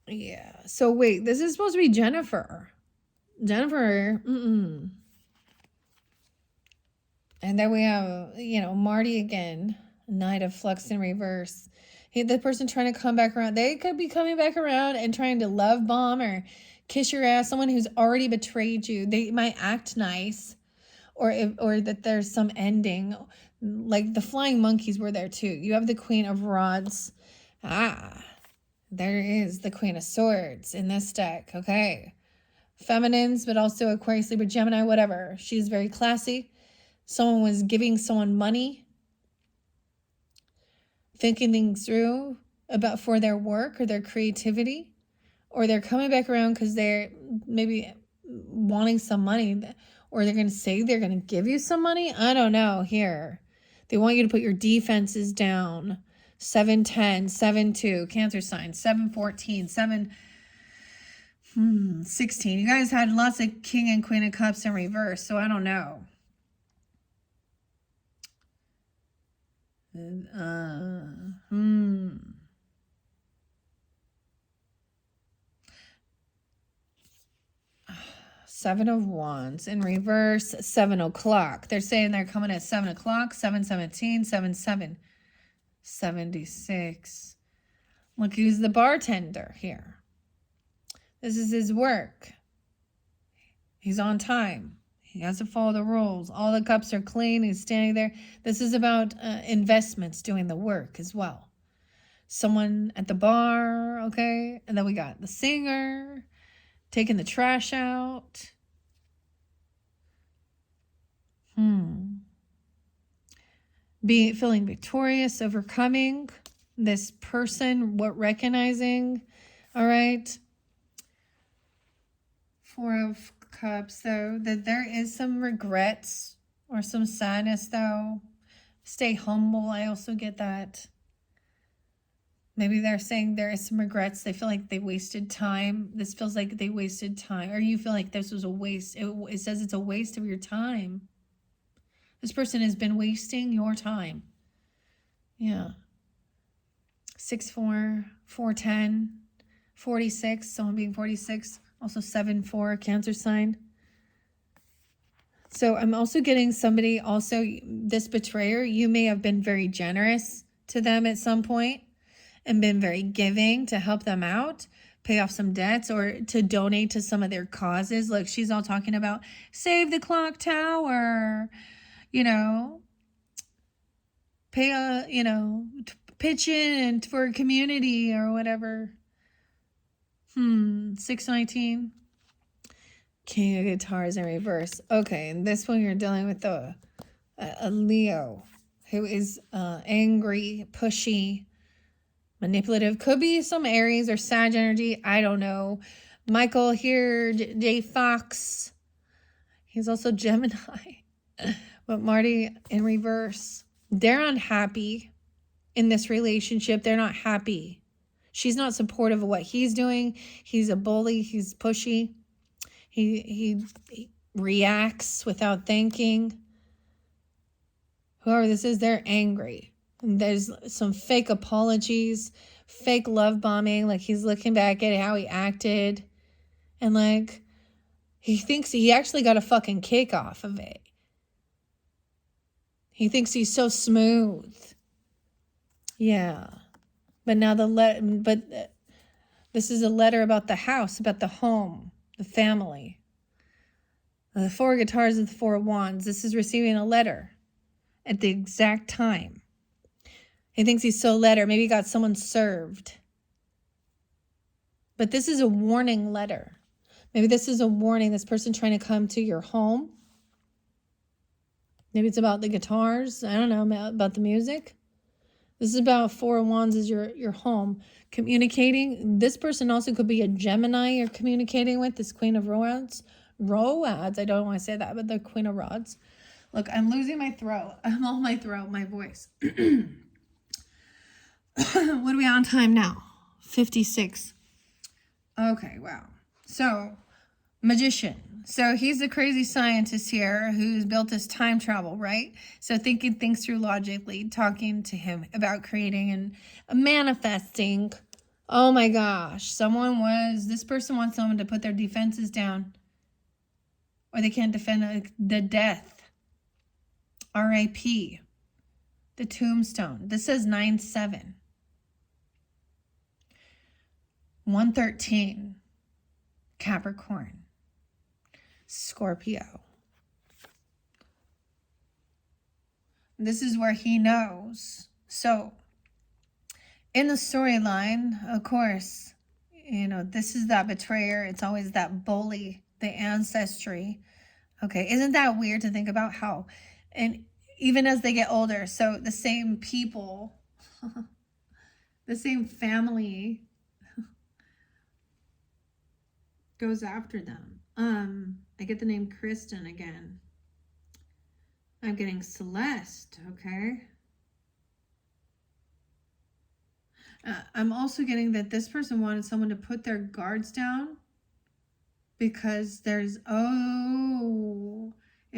Yeah. So wait, this is supposed to be Jennifer. And then we have, Marty again. Knight of Flux in reverse. The person trying to come back around. They could be coming back around and trying to love bomb or kiss your ass. Someone who's already betrayed you. They might act nice. Or that there's some ending. Like the flying monkeys were there too. You have the Queen of Rods. There is the Queen of Swords in this deck. Okay. Feminines, but also Aquarius, Libra, Gemini, whatever. She's very classy. Someone was giving someone money. Thinking things through for their work or their creativity. Or they're coming back around because they're maybe wanting some money. Or they're going to say they're going to give you some money. I don't know here. They want you to put your defenses down. 7-10, 7-2, Cancer sign, 7-14, 16. You guys had lots of King and Queen of Cups in reverse, so I don't know. 7 of Wands in reverse, 7 o'clock. They're saying they're coming at 7 o'clock, 7-17, 7-7, 76. Look, who's the bartender here. This is his work. He's on time. He has to follow the rules. All the cups are clean. He's standing there. This is about investments, doing the work as well. Someone at the bar, okay? And then we got the singer, taking the trash out. Feeling victorious, overcoming this person, recognizing, all right? 4 of Cups, though, that there is some regrets or some sadness, though. Stay humble. I also get that. Maybe they're saying there is some regrets. They feel like they wasted time. This feels like they wasted time. Or you feel like this was a waste. It says it's a waste of your time. This person has been wasting your time. Yeah. 6-4, 4-10, 46. Someone being 46. Also 7-4, Cancer sign. So I'm also getting somebody, also this betrayer, you may have been very generous to them at some point and been very giving to help them out. pay off some debts or to donate to some of their causes. Look, she's all talking about save the clock tower, you know, pay a, you know, pitch in for a community or whatever. 619. King of guitars in reverse. Okay, and this one you're dealing with a Leo who is angry, pushy, manipulative. Could be some Aries or Sag energy. I don't know. Michael here, J Fox. He's also Gemini. But Marty in reverse. They're unhappy in this relationship. They're not happy. She's not supportive of what he's doing. He's a bully. He's pushy. He reacts without thinking. Whoever this is, they're angry. And there's some fake apologies, fake love bombing. Like he's looking back at how he acted. And like, he thinks he actually got a fucking kick off of it. He thinks he's so smooth. Yeah. But now this is a letter about the house, about the home, the family. The 4 guitars and the 4 wands. This is receiving a letter at the exact time. He thinks he's so letter. Maybe he got someone served. But this is a warning letter. Maybe this is a warning. This person trying to come to your home. Maybe it's about the guitars. I don't know, about the music. This is about 4 wands is your home. Communicating. This person also could be a Gemini you're communicating with. This Queen of Rods. Roads. I don't want to say that, but the Queen of Rods. Look, I'm losing my throat. I'm on my throat, my voice. What are we on time now? 56. Okay, wow. So, magician. So he's the crazy scientist here who's built this time travel, right? So thinking things through logically, talking to him about creating and manifesting. Oh my gosh. This person wants someone to put their defenses down. Or they can't defend the death. R.I.P. The tombstone. This says 9-7. 113. Capricorn. Scorpio. This is where he knows. So, in the storyline, of course, this is that betrayer. It's always that bully, the ancestry. Okay, isn't that weird to think about how, and even as they get older, so the same people, the same family goes after them. I get the name Kristen again. I'm getting Celeste, okay? I'm also getting that this person wanted someone to put their guards down because if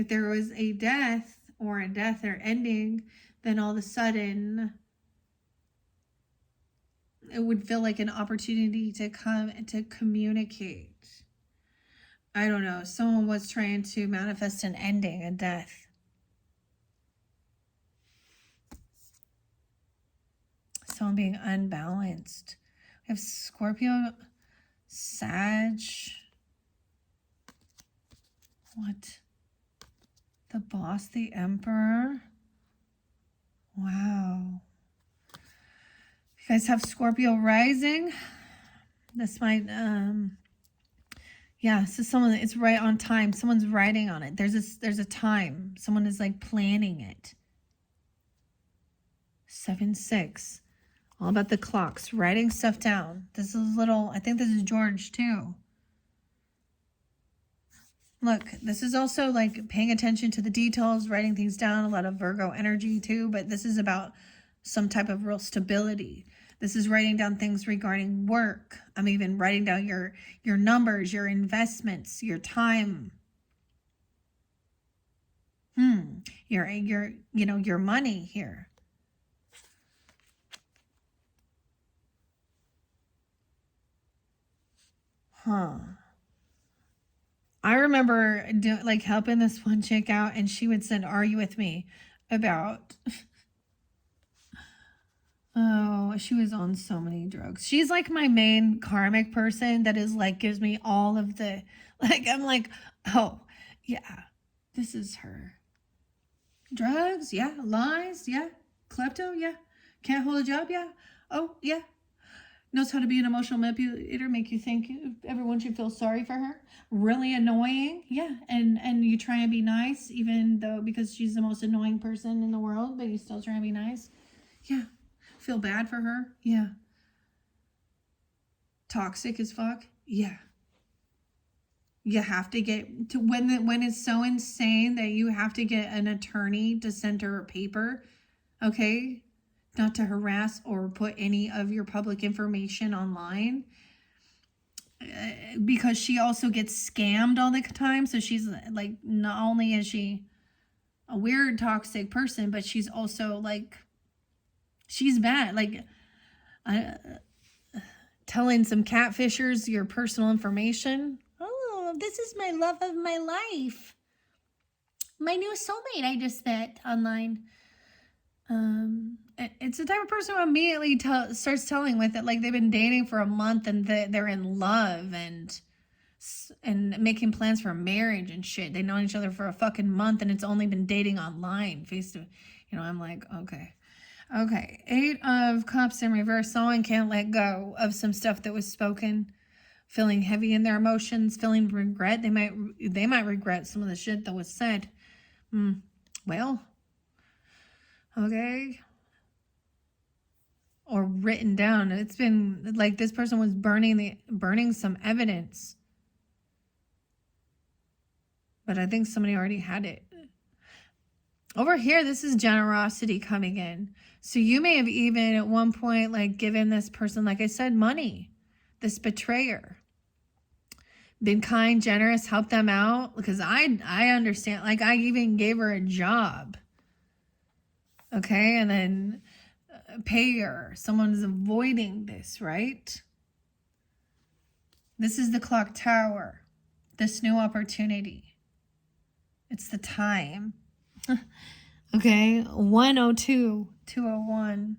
there was a death or ending, then all of a sudden it would feel like an opportunity to come and to communicate. I don't know. Someone was trying to manifest an ending, a death. Someone being unbalanced. We have Scorpio, Sag. What? The Boss, the Emperor. Wow. You guys have Scorpio rising. This might, yeah, so someone, it's right on time. Someone's writing on it. There's a time. Someone is like planning it. 7-6. All about the clocks. Writing stuff down. This is I think this is George too. Look, this is also like paying attention to the details, writing things down. A lot of Virgo energy too, but this is about some type of real stability. This is writing down things regarding work. I'm even writing down your numbers, your investments, your time. Your money here. I remember helping this one chick out, and she would send "Are you with me?" about Oh, she was on so many drugs. She's like my main karmic person that is like, gives me all of the, like, I'm like, oh, yeah, this is her. Drugs, yeah. Lies, yeah. Klepto, yeah. Can't hold a job, yeah. Oh, yeah. Knows how to be an emotional manipulator, make you think everyone should feel sorry for her. Really annoying, yeah. And you try and be nice, even though because she's the most annoying person in the world, but you still try and be nice, yeah. Feel bad for her, yeah. Toxic as fuck, yeah. You have to get to when it's so insane that you have to get an attorney to send her a paper, okay, not to harass or put any of your public information online, because she also gets scammed all the time. So she's like, not only is she a weird toxic person, but she's also like, she's bad, like, uh, telling some catfishers your personal information. Oh, this is my love of my life, my new soulmate I just met online. It's the type of person who immediately starts telling with it like they've been dating for a month and they're in love and making plans for marriage and shit. They know each other for a fucking month and it's only been dating online, face to, I'm like, okay. Okay, 8 of Cups in reverse. Someone can't let go of some stuff that was spoken, feeling heavy in their emotions, feeling regret. They might regret some of the shit that was said. Well, okay. Or written down. It's been like this person was burning some evidence. But I think somebody already had it. Over here, this is generosity coming in. So you may have even at one point like given this person, like I said, money, this betrayer. Been kind, generous, helped them out. Because I understand, like I even gave her a job. Okay, and then pay her. Someone's avoiding this, right? This is the clock tower. This new opportunity. It's the time. Okay, 102, 201.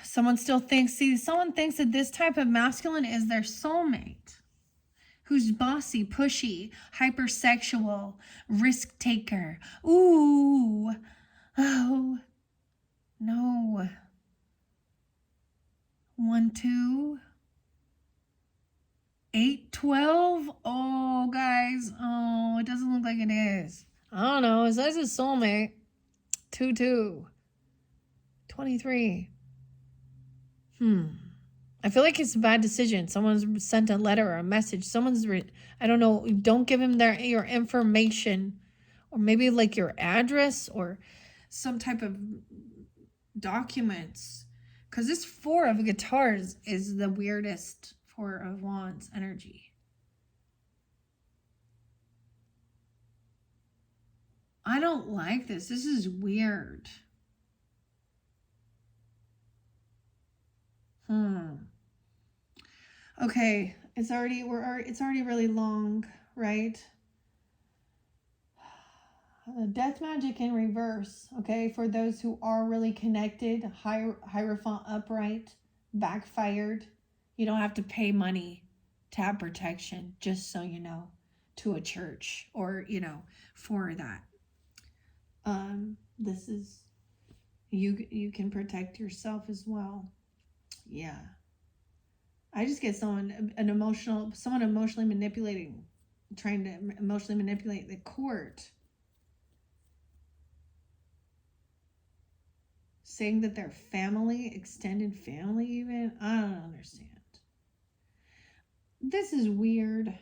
Someone thinks that this type of masculine is their soulmate. Who's bossy, pushy, hypersexual, risk taker. Ooh. Oh. No. 1, 2. 8, 12. Oh, guys. Oh, it doesn't look like it is. I don't know. It says his soulmate. 2, 2. 23. I feel like it's a bad decision. Someone's sent a letter or a message. I don't know. Don't give him your information, or maybe like your address or some type of documents. Because this 4 of guitars is the weirdest 4 of wands energy. I don't like this. This is weird. Okay, it's already really long, right? Death magic in reverse, okay, for those who are really connected, Hierophant upright, backfired. You don't have to pay money to have protection, just so you know, to a church or, for that. This is, you can protect yourself as well. Yeah. I just get someone emotionally manipulating, trying to emotionally manipulate the court. Saying that they're family, extended family even. I don't understand. This is weird.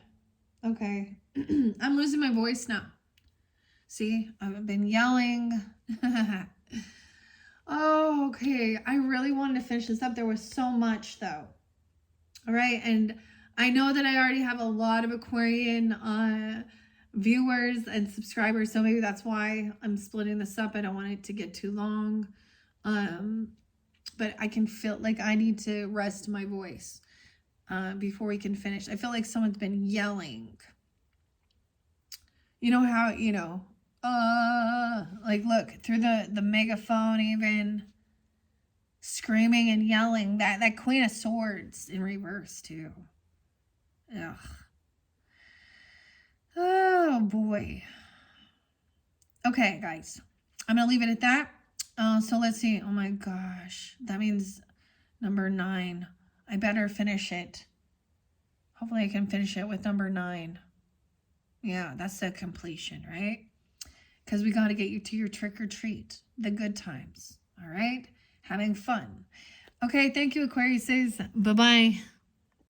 Okay. I'm losing my voice now. See, I've been yelling. Oh, okay. I really wanted to finish this up. There was so much though. All right. And I know that I already have a lot of Aquarian viewers and subscribers. So maybe that's why I'm splitting this up. I don't want it to get too long. But I can feel like I need to rest my voice before we can finish. I feel like someone's been yelling. You know how, like look through the megaphone even. Screaming and yelling. That Queen of Swords in reverse, too. Ugh. Oh, boy. Okay, guys. I'm going to leave it at that. So let's see. Oh, my gosh. That means number 9. I better finish it. Hopefully I can finish it with number 9. Yeah, that's the completion, right? Because we got to get you to your trick or treat. The good times. All right? Having fun. Okay, thank you, Aquarius. Bye-bye.